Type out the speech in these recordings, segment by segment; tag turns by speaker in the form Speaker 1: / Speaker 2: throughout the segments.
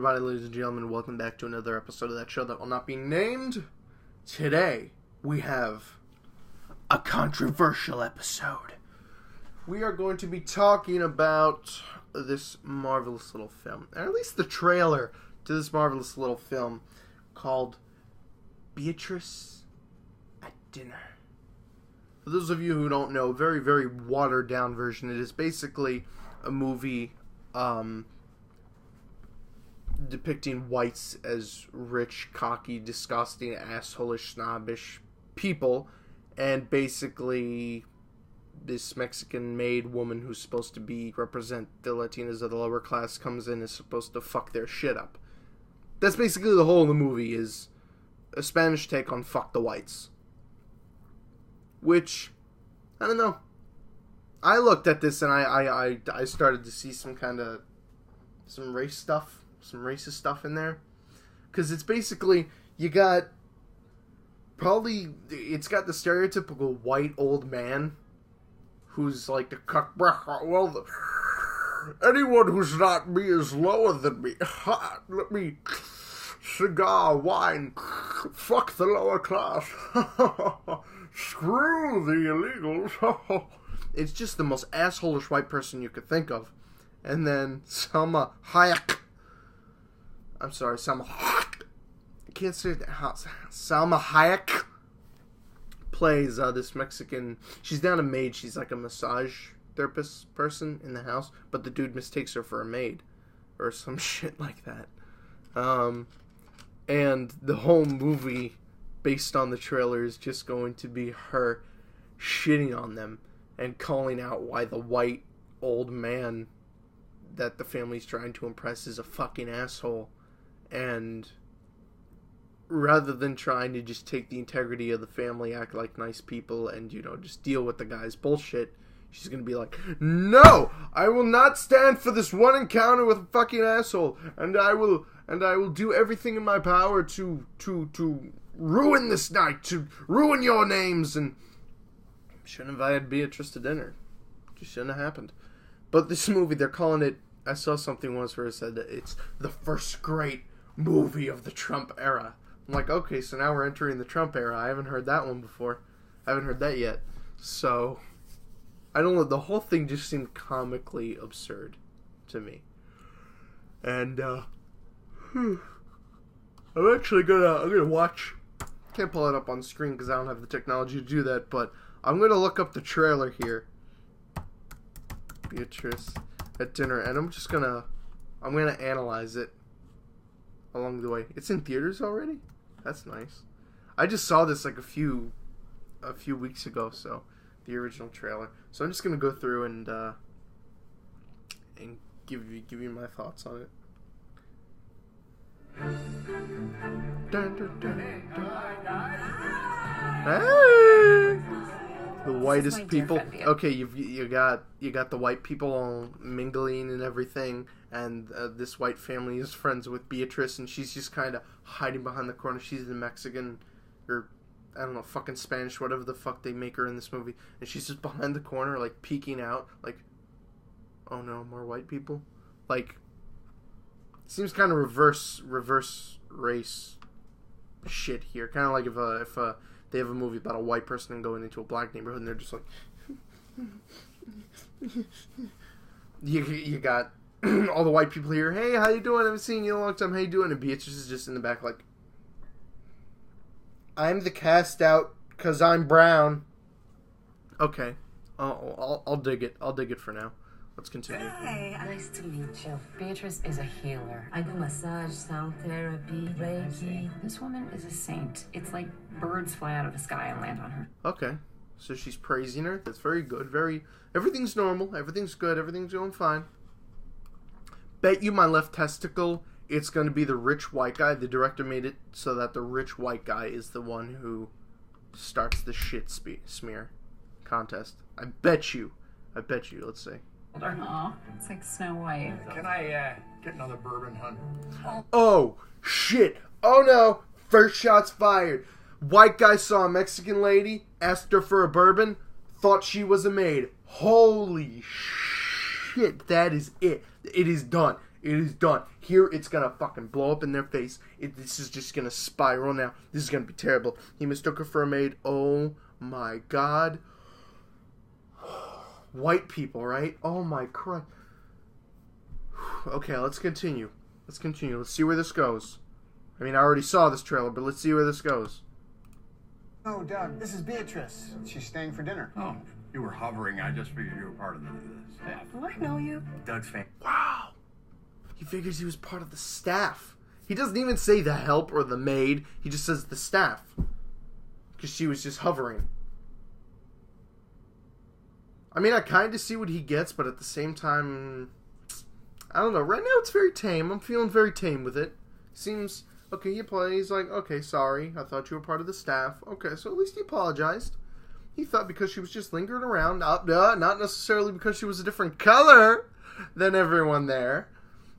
Speaker 1: everybody, ladies and gentlemen. Welcome back to another episode of that show that will not be named. Today, we have a controversial episode. We are going to be talking about this marvelous little film, or at least the trailer to this marvelous little film called Beatriz at Dinner. For those of you who don't know, very, very watered down version. It is basically a movie depicting whites as rich, cocky, disgusting, asshole-ish, snobbish people, and basically this Mexican maid woman who's supposed to represent the Latinas of the lower class comes in and is supposed to fuck their shit up. That's basically the whole of the movie, is a Spanish take on fuck the whites. Which, I don't know. I looked at this and I started to see some racist stuff in there. Because it's basically, it's got the stereotypical white old man who's like the cuck, well, anyone who's not me is lower than me. Let me, cigar, wine, fuck the lower class. Screw the illegals. It's just the most asshole-ish white person you could think of. And then Salma Hayek. I'm sorry, Salma Hayek. I can't say that. Salma Hayek plays this Mexican. She's not a maid. She's like a massage therapist person in the house. But the dude mistakes her for a maid. Or some shit like that. And the whole movie, based on the trailer, is just going to be her shitting on them and calling out why the white old man that the family's trying to impress is a fucking asshole. And rather than trying to just take the integrity of the family, act like nice people, and, just deal with the guy's bullshit, she's gonna be like, no! I will not stand for this one encounter with a fucking asshole, and I will do everything in my power to ruin this night, to ruin your names, and shouldn't have invited Beatriz to dinner. Just shouldn't have happened. But this movie, they're calling it, I saw something once where it said that it's the first great movie of the Trump era. I'm like, okay, so now we're entering the Trump era. I haven't heard that one before. I haven't heard that yet. So, I don't know, the whole thing just seemed comically absurd to me. And, I'm actually gonna watch. Can't pull it up on screen because I don't have the technology to do that, but I'm gonna look up the trailer here. Beatriz at Dinner, and I'm gonna analyze it along the way. It's in theaters already? That's nice. I just saw this like a few weeks ago, so the original trailer. So I'm just gonna go through and give you my thoughts on it. Dun, dun, dun, dun. Hey! The whitest people. Okay, you got the white people all mingling and everything, and this white family is friends with Beatriz, and she's just kind of hiding behind the corner. She's the Mexican, or I don't know, fucking Spanish, whatever the fuck they make her in this movie, and she's just behind the corner, like peeking out, like, oh no, more white people, like. Seems kind of reverse race shit here. Kind of like if they have a movie about a white person going into a black neighborhood and they're just like, you got all the white people here. Hey, how you doing? I haven't seen you in a long time. How you doing? And Beatriz is just in the back like, I'm the cast out because I'm brown. Okay, I'll dig it. I'll dig it for now. Let's continue.
Speaker 2: Hi, nice to meet you. Beatriz is a healer. I do massage, sound therapy, Reiki. This woman is a saint. It's like birds fly out of the sky and land on her.
Speaker 1: Okay, so she's praising her. That's very good. Everything's normal. Everything's good. Everything's going fine. Bet you my left testicle it's going to be the rich white guy. The director made it so that the rich white guy is the one who starts the shit smear contest. I bet you. Let's see.
Speaker 3: Aw, it's like Snow White.
Speaker 4: Can I get another bourbon, hun?
Speaker 1: Oh, shit. Oh, no. First shot's fired. White guy saw a Mexican lady, asked her for a bourbon, thought she was a maid. Holy shit, that is it. It is done. It is done. Here, it's gonna fucking blow up in their face. This is just gonna spiral now. This is gonna be terrible. He mistook her for a maid. Oh my god. White people, right? Oh my Christ. Okay, let's continue. Let's see where this goes. I mean, I already saw this trailer, but let's see where this goes.
Speaker 5: Oh, Doug, this is Beatriz. She's staying for dinner.
Speaker 4: Oh, you were hovering. I just figured you were part of the staff.
Speaker 2: Oh, I know you.
Speaker 4: Doug's fan.
Speaker 1: Wow. He figures he was part of the staff. He doesn't even say the help or the maid. He just says the staff. Because she was just hovering. I mean, I kind of see what he gets, but at the same time, I don't know. Right now, it's very tame. I'm feeling very tame with it. Seems, okay, you play. He's like, okay, sorry. I thought you were part of the staff. Okay, so at least he apologized. He thought because she was just lingering around, not necessarily because she was a different color than everyone there,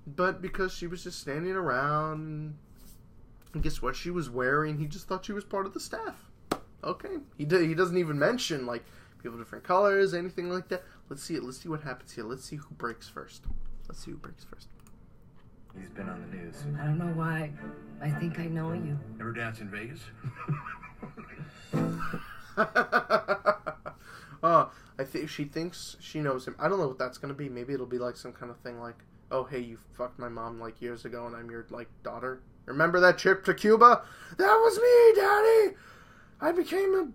Speaker 1: but because she was just standing around. And guess what she was wearing? He just thought she was part of the staff. Okay. He doesn't even mention, like, people of different colors, anything like that. Let's see it. Let's see what happens here. Let's see who breaks first.
Speaker 6: He's been on the news.
Speaker 2: I don't know why. I think I know you.
Speaker 4: Ever dance in Vegas?
Speaker 1: I think she thinks she knows him. I don't know what that's gonna be. Maybe it'll be like some kind of thing like, oh, hey, you fucked my mom like years ago and I'm your, like, daughter. Remember that trip to Cuba? That was me, Daddy! I became a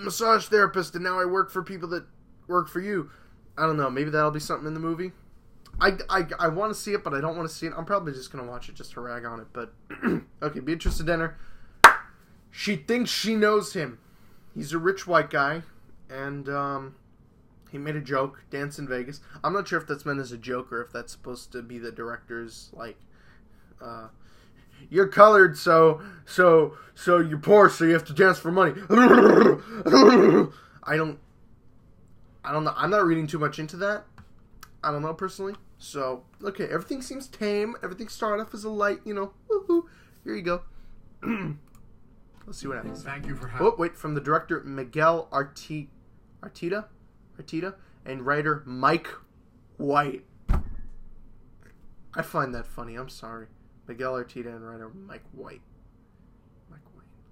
Speaker 1: massage therapist and now I work for people that work for you. I don't know. Maybe that'll be something in the movie. I want to see it, but I don't want to see it. I'm probably just going to watch it just to rag on it. But, okay, Beatriz to dinner. She thinks she knows him. He's a rich white guy. And, he made a joke, Dance in Vegas. I'm not sure if that's meant as a joke or if that's supposed to be the director's, like, you're colored, so you're poor, so you have to dance for money. I don't know. I'm not reading too much into that. I don't know, personally. So, okay, everything seems tame. Everything started off as a light, woohoo. Here you go. Let's see what happens.
Speaker 4: Thank you for having.
Speaker 1: Oh, wait, from the director Miguel Arteta, and writer Mike White. I find that funny. I'm sorry. Miguel Arteta and writer Mike White.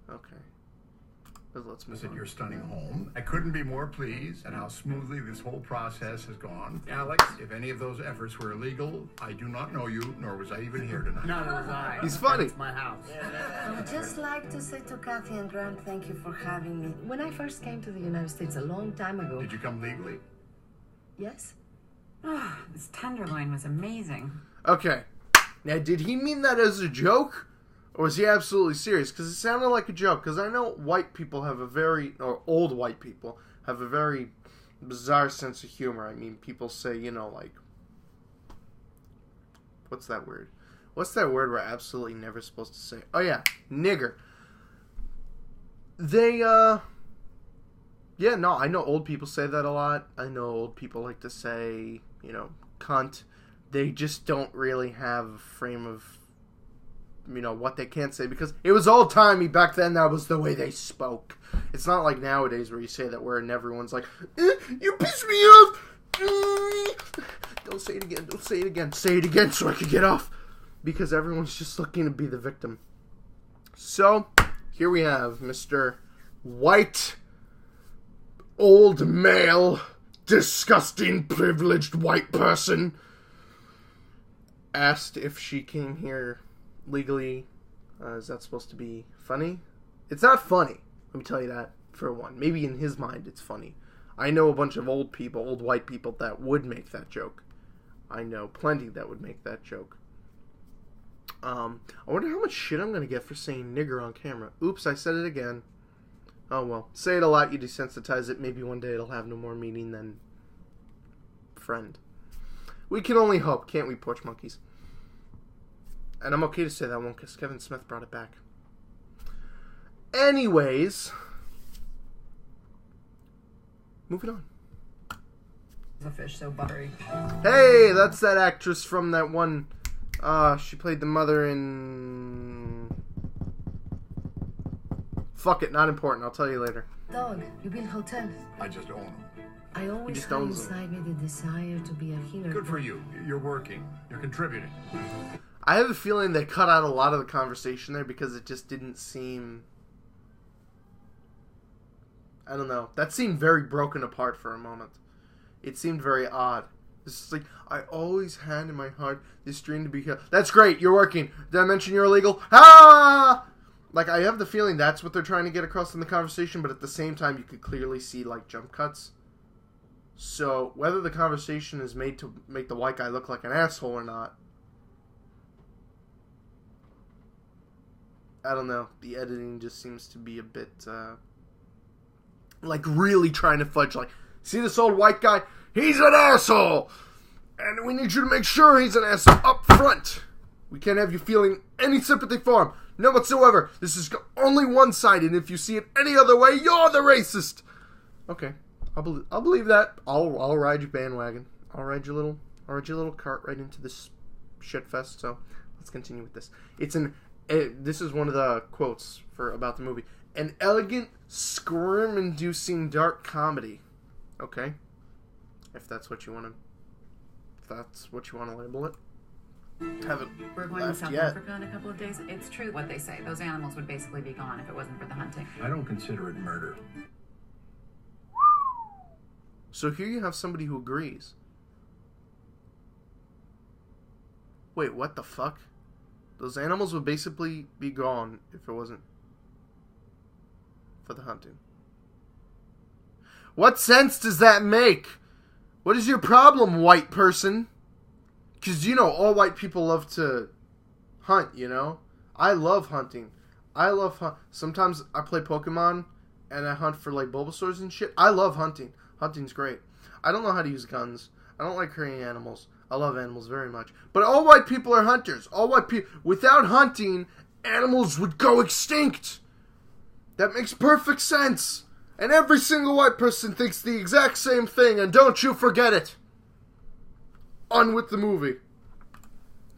Speaker 1: Okay. Let's move
Speaker 4: Visit
Speaker 1: on.
Speaker 4: your stunning home. I couldn't be more pleased at how smoothly this whole process has gone. Alex, if any of those efforts were illegal, I do not know you, nor was I even here tonight.
Speaker 5: Neither was I.
Speaker 1: He's funny.
Speaker 5: It's my house.
Speaker 2: I would just like to say to Kathy and Grant, thank you for having me. When I first came to the United States a long time ago...
Speaker 4: Did you come legally?
Speaker 2: Yes?
Speaker 3: Oh, this tenderloin was amazing.
Speaker 1: Okay. Now, did he mean that as a joke? Or was he absolutely serious? Because it sounded like a joke. Because I know white people have or old white people, have a very bizarre sense of humor. I mean, people say, like, what's that word? What's that word we're absolutely never supposed to say? Oh, yeah, nigger. I know old people say that a lot. I know old people like to say, cunt. They just don't really have a frame of, what they can't say, because it was old-timey back then. That was the way they spoke. It's not like nowadays where you say that word and everyone's like, you pissed me off! Don't say it again. Say it again so I can get off. Because everyone's just looking to be the victim. So, here we have Mr. White, old male, disgusting, privileged white person asked if she came here legally. Is that supposed to be funny? It's not funny. Let me tell you that, for one. Maybe in his mind it's funny. I know a bunch of old white people that would make that joke. I know plenty that would make that joke. I wonder how much shit I'm going to get for saying nigger on camera. Oops, I said it again. Oh well. Say it a lot, you desensitize it. Maybe one day it'll have no more meaning than friend. We can only hope, can't we, porch monkeys? And I'm okay to say that one because Kevin Smith brought it back. Anyways, moving on.
Speaker 3: The fish so buttery.
Speaker 1: Hey, that's that actress from that one. She played the mother in... Fuck it, not important. I'll tell you later.
Speaker 2: Dog, you build hotels.
Speaker 4: I just own them.
Speaker 2: I always
Speaker 1: just
Speaker 2: had
Speaker 1: owns them.
Speaker 2: inside me the desire to be a healer.
Speaker 4: Good for you. You're working. You're contributing.
Speaker 1: I have a feeling they cut out a lot of the conversation there because it just didn't seem... I don't know. That seemed very broken apart for a moment. It seemed very odd. This is like, I always had in my heart this dream to be healed. That's great, you're working. Did I mention you're illegal? Ah! Like, I have the feeling that's what they're trying to get across in the conversation, but at the same time, you could clearly see, like, jump cuts. So, whether the conversation is made to make the white guy look like an asshole or not, I don't know. The editing just seems to be a bit, like, really trying to fudge, like, see this old white guy? He's an asshole! And we need you to make sure he's an asshole up front. We can't have you feeling any sympathy for him. None whatsoever. This is only one-sided. If you see it any other way, you're the racist. Okay. I'll believe that. I'll ride your bandwagon. I'll ride your little cart right into this shit fest. So, let's continue with this. This is one of the quotes about the movie. An elegant, squirm-inducing dark comedy. Okay. If that's what you want to label it. Haven't
Speaker 3: We're going to
Speaker 1: left
Speaker 3: South
Speaker 1: yet.
Speaker 3: Africa in a couple of days. It's true what they say. Those animals would basically be gone if it wasn't for the hunting.
Speaker 4: I don't consider it murder.
Speaker 1: So here you have somebody who agrees. Wait, what the fuck? Those animals would basically be gone if it wasn't for the hunting. What sense does that make? What is your problem, white person? Because, you know, all white people love to hunt, you know? I love hunting. Sometimes I play Pokemon and I hunt for, like, Bulbasaurs and shit. I love hunting. Hunting's great. I don't know how to use guns. I don't like hurting animals. I love animals very much. But all white people are hunters. All white people... Without hunting, animals would go extinct. That makes perfect sense. And every single white person thinks the exact same thing, and don't you forget it. On with the movie.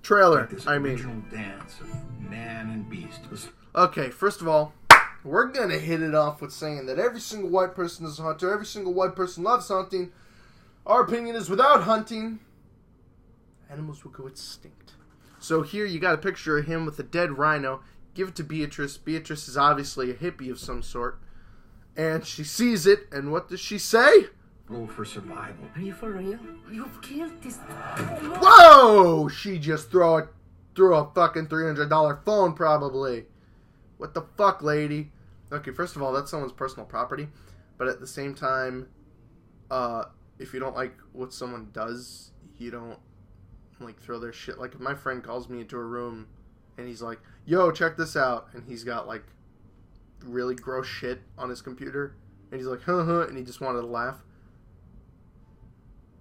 Speaker 1: Trailer,
Speaker 4: This
Speaker 1: I mean.
Speaker 4: original dance of man and beast.
Speaker 1: Okay, first of all, we're gonna hit it off with saying that every single white person is a hunter, every single white person loves hunting. Our opinion is without hunting, animals will go extinct. So here you got a picture of him with a dead rhino. Give it to Beatrice. Beatrice is obviously a hippie of some sort. And she sees it, and what does she say?
Speaker 4: Rule for survival.
Speaker 2: Are you for real? You've killed this...
Speaker 1: Whoa! She just threw a fucking $300 phone, probably. What the fuck, lady? Okay, first of all, that's someone's personal property. But at the same time, if you don't like what someone does, you don't, like, throw their shit. Like, if my friend calls me into a room, and he's like, yo, check this out. And he's got, like, really gross shit on his computer. And he's like, huh, and he just wanted to laugh.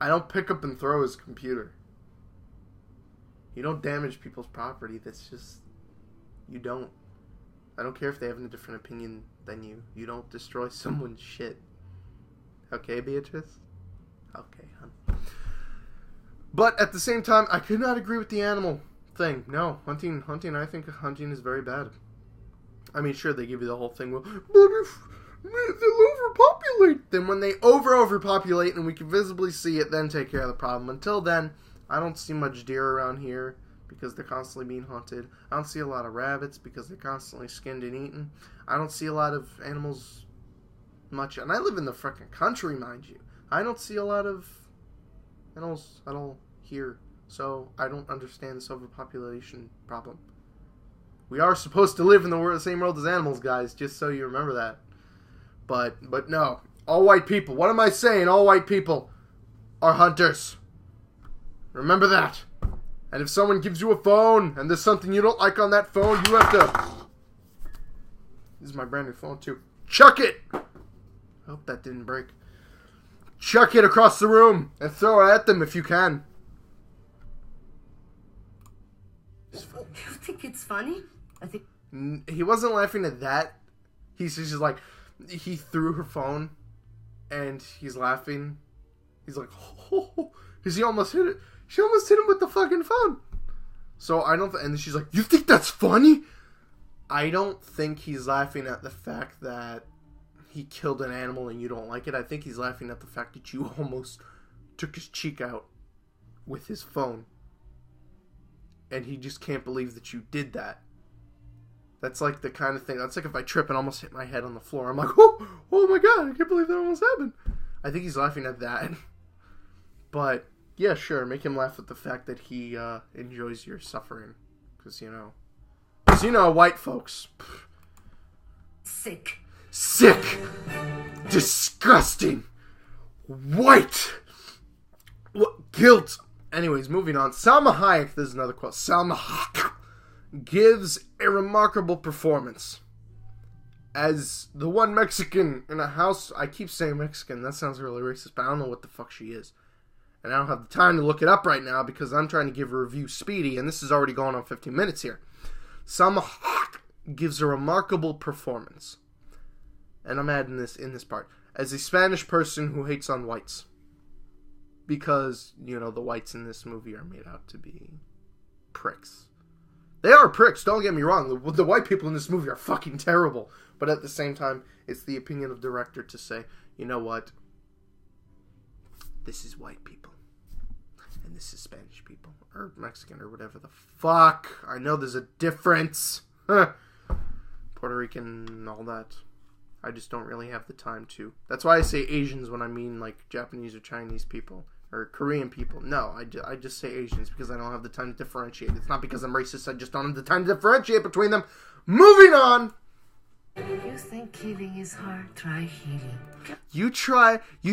Speaker 1: I don't pick up and throw his computer. You don't damage people's property. That's just... You don't. I don't care if they have a different opinion than you. You don't destroy someone's shit. Okay, Beatrice? Okay, hon. But at the same time, I could not agree with the animal thing. No, hunting, I think hunting is very bad. I mean, sure, they give you the whole thing, well, but if they'll overpopulate, then when they overpopulate and we can visibly see it, then take care of the problem. Until then, I don't see much deer around here because they're constantly being hunted. I don't see a lot of rabbits because they're constantly skinned and eaten. I don't see a lot of animals much, and I live in the frickin' country, mind you. I don't see a lot of animals at all here, so I don't understand this overpopulation problem. We are supposed to live in the same world as animals, guys, just so you remember that. But no. All white people. What am I saying? All white people are hunters. Remember that. And if someone gives you a phone and there's something you don't like on that phone, you have to... This is my brand new phone, too. Chuck it! I hope that didn't break. Chuck it across the room and throw it at them if you can.
Speaker 2: You think it's funny? I think...
Speaker 1: He wasn't laughing at that. He's just like... He threw her phone, and he's laughing. He's like, oh, because he almost hit it. She almost hit him with the fucking phone. So I don't, and she's like, you think that's funny? I don't think he's laughing at the fact that he killed an animal and you don't like it. I think he's laughing at the fact that you almost took his cheek out with his phone. And he just can't believe that you did that. That's like the kind of thing, that's like if I trip and almost hit my head on the floor. I'm like, oh my god, I can't believe that almost happened. I think he's laughing at that. But, yeah, sure, make him laugh at the fact that he enjoys your suffering. Because, you know, white folks.
Speaker 2: Sick.
Speaker 1: Disgusting. White. What? Guilt. Anyways, moving on. Salma Hayek, this is another quote. Salma Hayek gives a remarkable performance as the one Mexican in a house. I keep saying Mexican. That sounds really racist, but I don't know what the fuck she is. And I don't have the time to look it up right now because I'm trying to give a review speedy, and this is already going on 15 minutes here. Salma Hayek gives a remarkable performance. And I'm adding this in this part. As a Spanish person who hates on whites. Because, you know, the whites in this movie are made out to be pricks. They are pricks, don't get me wrong. The white people in this movie are fucking terrible. But at the same time, it's the opinion of the director to say, you know what? This is white people. And this is Spanish people. Or Mexican or whatever the fuck. I know there's a difference. Puerto Rican and all that. I just don't really have the time to. That's why I say Asians when I mean like Japanese or Chinese people. Or Korean people. No, I just say Asians because I don't have the time to differentiate. It's not because I'm racist, I just don't have the time to differentiate between them. Moving on!
Speaker 2: If you think killing is hard, try healing.
Speaker 1: You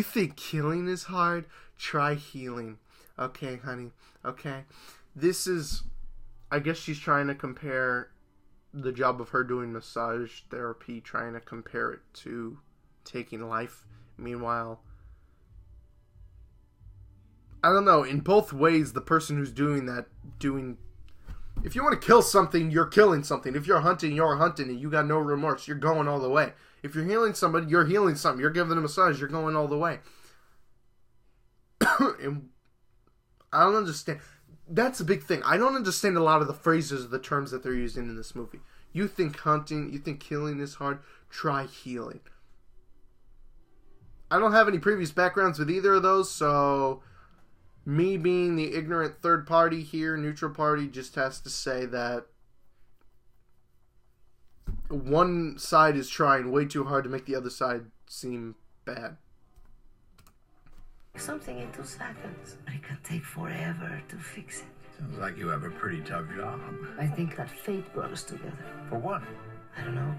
Speaker 1: think killing is hard? Try healing. Okay, honey. Okay. This is, I guess she's trying to compare the job of her doing massage therapy, trying to compare it to taking life. Meanwhile, I don't know, in both ways, the person who's doing that, if you want to kill something, you're killing something. If you're hunting, and you got no remorse, you're going all the way. If you're healing somebody, you're healing something. You're giving a massage, you're going all the way. And I don't understand. That's a big thing. I don't understand a lot of the phrases or the terms that they're using in this movie. You think hunting, you think killing is hard, try healing. I don't have any previous backgrounds with either of those, so me being the ignorant third party here, neutral party, just has to say that one side is trying way too hard to make the other side seem bad.
Speaker 2: Something in 2 seconds, but it can take forever to fix it.
Speaker 4: Sounds like you have a pretty tough job.
Speaker 2: I think that fate brought us together.
Speaker 4: For what?
Speaker 2: I don't know.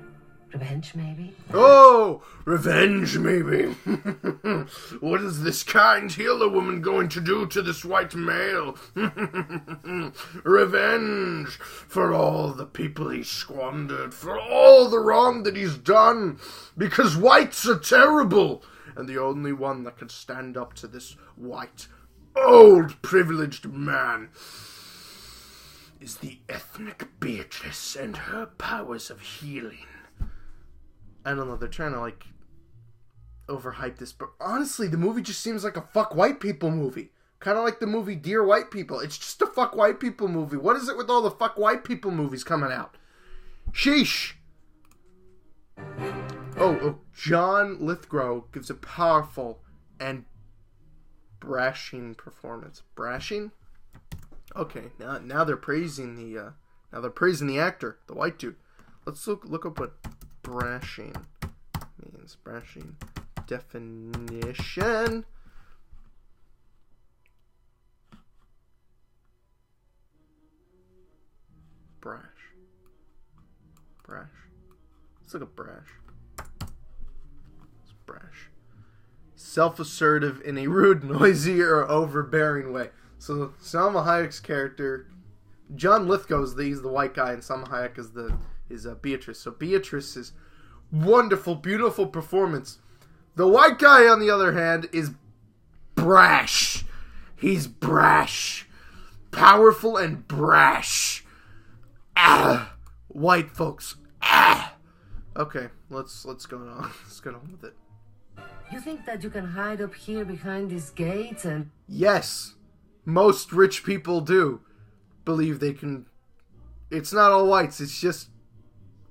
Speaker 2: Revenge, maybe?
Speaker 1: Oh, revenge, maybe. What is this kind healer woman going to do to this white male? Revenge for all the people he squandered, for all the wrong that he's done, because whites are terrible. And the only one that can stand up to this white, old, privileged man is the ethnic Beatriz and her powers of healing. I don't know, they're trying to, like, overhype this, but honestly, the movie just seems like a fuck white people movie. Kind of like the movie Dear White People. It's just a fuck white people movie. What is it with all the fuck white people movies coming out? Sheesh! Oh, John Lithgow gives a powerful and brashing performance. Brashing? Okay, now they're praising the actor, the white dude. Let's look up what brashing means. Brashing definition. Brash. Let's look at brash. It's brash. Self-assertive in a rude, noisy, or overbearing way. So Salma Hayek's character, John Lithgow he's the white guy, and Salma Hayek is Beatriz. So Beatrice's wonderful, beautiful performance. The white guy, on the other hand, is brash. He's brash. Powerful and brash. White folks. Okay, let's go on. Let's get on with it.
Speaker 2: You think that you can hide up here behind these gates and...
Speaker 1: Yes. Most rich people do believe they can. It's not all whites, it's just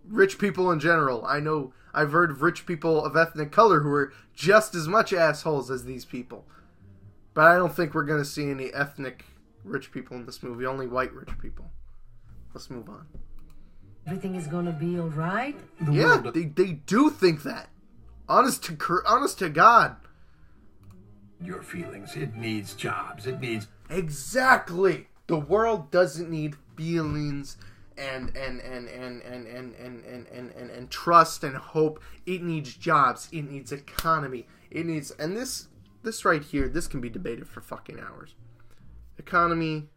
Speaker 1: rich people in general. I know I've heard of rich people of ethnic color who are just as much assholes as these people. But I don't think we're going to see any ethnic rich people in this movie. Only white rich people. Let's move on.
Speaker 6: Everything is gonna be alright?
Speaker 1: Yeah, they do think that. Honest to God.
Speaker 4: Your feelings. It needs jobs. It needs...
Speaker 1: Exactly. The world doesn't need feelings and trust and hope. It needs jobs. It needs economy. It needs... And this right here, this can be debated for fucking hours. Economy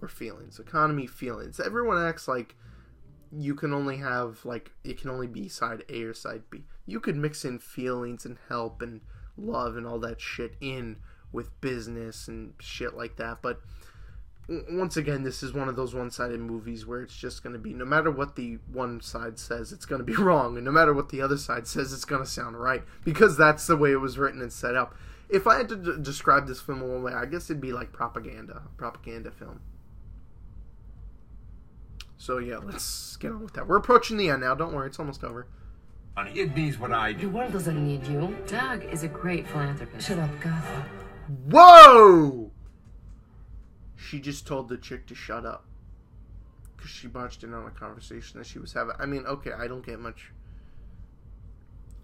Speaker 1: or feelings. Economy, feelings. Everyone acts like you can only have, like, it can only be side A or side B. You could mix in feelings and help and love and all that shit in with business and shit like that. But once again, this is one of those one-sided movies where it's just going to be, no matter what the one side says, it's going to be wrong. And no matter what the other side says, it's going to sound right. Because that's the way it was written and set up. If I had to describe this film in one way, I guess it'd be like propaganda film. So yeah, let's get on with that. We're approaching the end now. Don't worry, it's almost over.
Speaker 4: It needs what I
Speaker 6: The
Speaker 4: do.
Speaker 6: world doesn't need you.
Speaker 2: Doug is a great philanthropist.
Speaker 6: Shut up, Gotham.
Speaker 1: Whoa! She just told the chick to shut up. Because she barged in on a conversation that she was having. I mean, okay, I don't get much.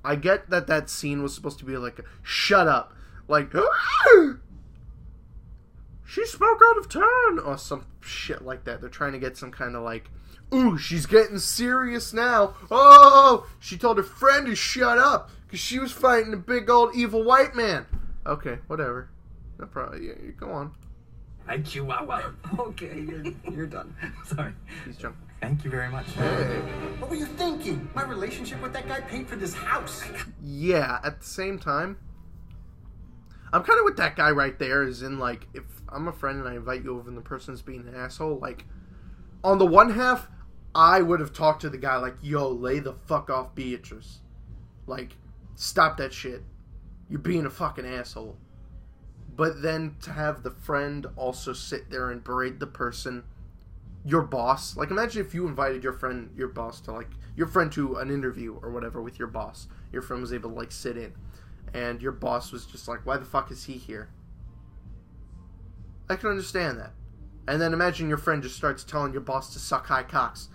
Speaker 1: I get that scene was supposed to be like a shut up. Like, she spoke out of turn, or some shit like that. They're trying to get some kind of like, ooh, she's getting serious now. Oh, she told her friend to shut up because she was fighting a big old evil white man. Okay, whatever. No problem. Yeah, you go on.
Speaker 7: Hi, Chihuahua. Okay, you're done. Sorry.
Speaker 1: He's jumping.
Speaker 7: Thank you very much.
Speaker 1: Hey.
Speaker 5: What were you thinking? My relationship with that guy paid for this house.
Speaker 1: Yeah, at the same time, I'm kind of with that guy right there, as in, like, if I'm a friend and I invite you over and the person's being an asshole, like, on the one half, I would have talked to the guy like, yo, lay the fuck off Beatriz. Like, stop that shit. You're being a fucking asshole. But then to have the friend also sit there and berate the person, your boss. Like, imagine if you invited your friend, your boss, to, like, your friend to an interview or whatever with your boss. Your friend was able to, like, sit in. And your boss was just like, why the fuck is he here? I can understand that. And then imagine your friend just starts telling your boss to suck high cocks.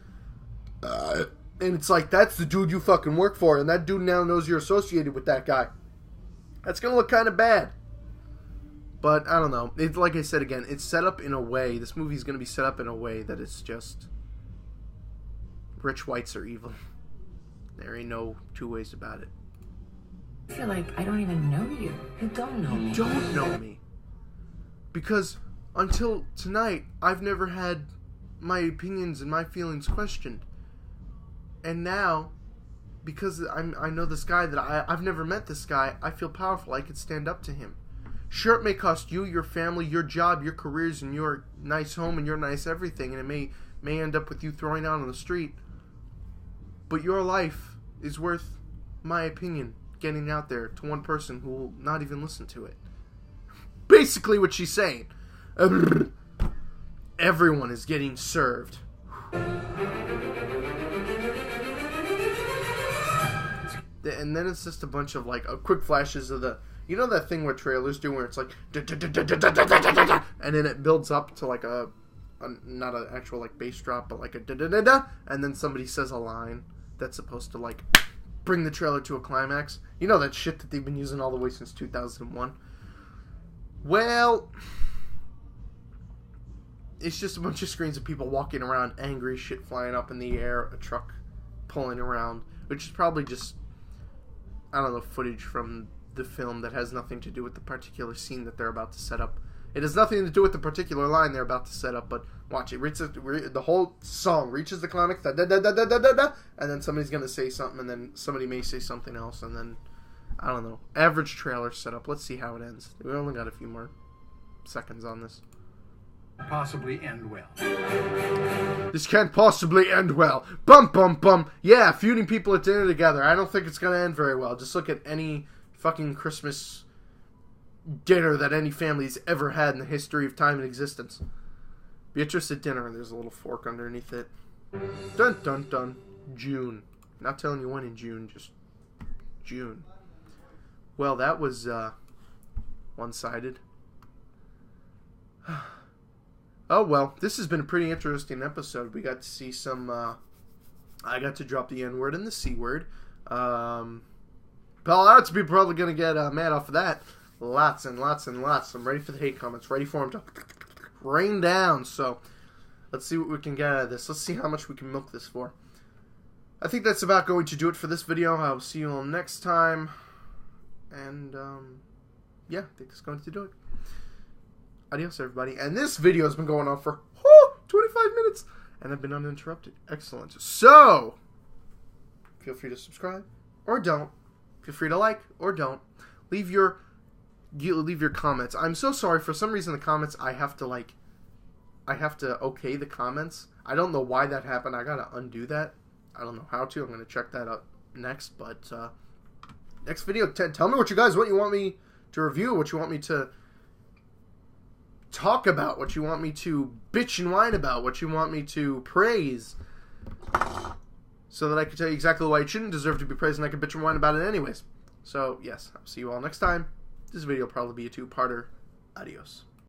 Speaker 1: And it's like, that's the dude you fucking work for, and that dude now knows you're associated with that guy. That's gonna look kind of bad. But, I don't know. It's like I said again, it's set up in a way, this movie's gonna be set up in a way that it's just, rich whites are evil. There ain't no two ways about it.
Speaker 6: I feel like I don't even know you. You don't know me.
Speaker 1: You don't know me. Because until tonight, I've never had my opinions and my feelings questioned. And now, because I know this guy that I've never met this guy, I feel powerful. I could stand up to him. Sure, it may cost you, your family, your job, your careers, and your nice home and your nice everything, and it may end up with you throwing out on the street. But your life is worth my opinion getting out there to one person who will not even listen to it. Basically what she's saying. Everyone is getting served. And then it's just a bunch of, like, quick flashes of the... You know that thing where trailers do where it's like... And then it builds up to, like, a not an actual, like, bass drop, but, like, a da-da-da-da. And then somebody says a line that's supposed to, like, bring the trailer to a climax. You know that shit that they've been using all the way since 2001? Well... It's just a bunch of screens of people walking around, angry, shit flying up in the air, a truck pulling around, which is probably just, I don't know, footage from the film that has nothing to do with the particular scene that they're about to set up. It has nothing to do with the particular line they're about to set up, but watch it. The whole song reaches the climax, and then somebody's going to say something, and then somebody may say something else, and then, I don't know. Average trailer setup. Let's see how it ends. We only got a few more seconds on this.
Speaker 4: Possibly end well.
Speaker 1: This can't possibly end well. Bum, bum, bum. Yeah, feuding people at dinner together. I don't think it's going to end very well. Just look at any fucking Christmas dinner that any family's ever had in the history of time and existence. Beatrice at dinner, and there's a little fork underneath it. Dun, dun, dun. June. Not telling you when in June, just June. Well, that was one-sided. Oh, well, this has been a pretty interesting episode. We got to see some... I got to drop the N-word and the C-word. Lots of people probably going to get mad off of that. Lots and lots and lots. I'm ready for the hate comments. Ready for them to rain down. So, let's see what we can get out of this. Let's see how much we can milk this for. I think that's about going to do it for this video. I will see you all next time. And, yeah, I think that's going to do it. Adios, everybody. And this video has been going on for 25 minutes. And I've been uninterrupted. Excellent. So, feel free to subscribe or don't. Feel free to like or don't. Leave your comments. I'm so sorry. For some reason, the comments, I have to okay the comments. I don't know why that happened. I gotta undo that. I don't know how to. I'm gonna check that up next. But next video, tell me what you want me to review, what you want me to talk about, what you want me to bitch and whine about, what you want me to praise, so that I can tell you exactly why it shouldn't deserve to be praised and I can bitch and whine about it anyways. So, yes, I'll see you all next time. This video will probably be a two-parter. Adios.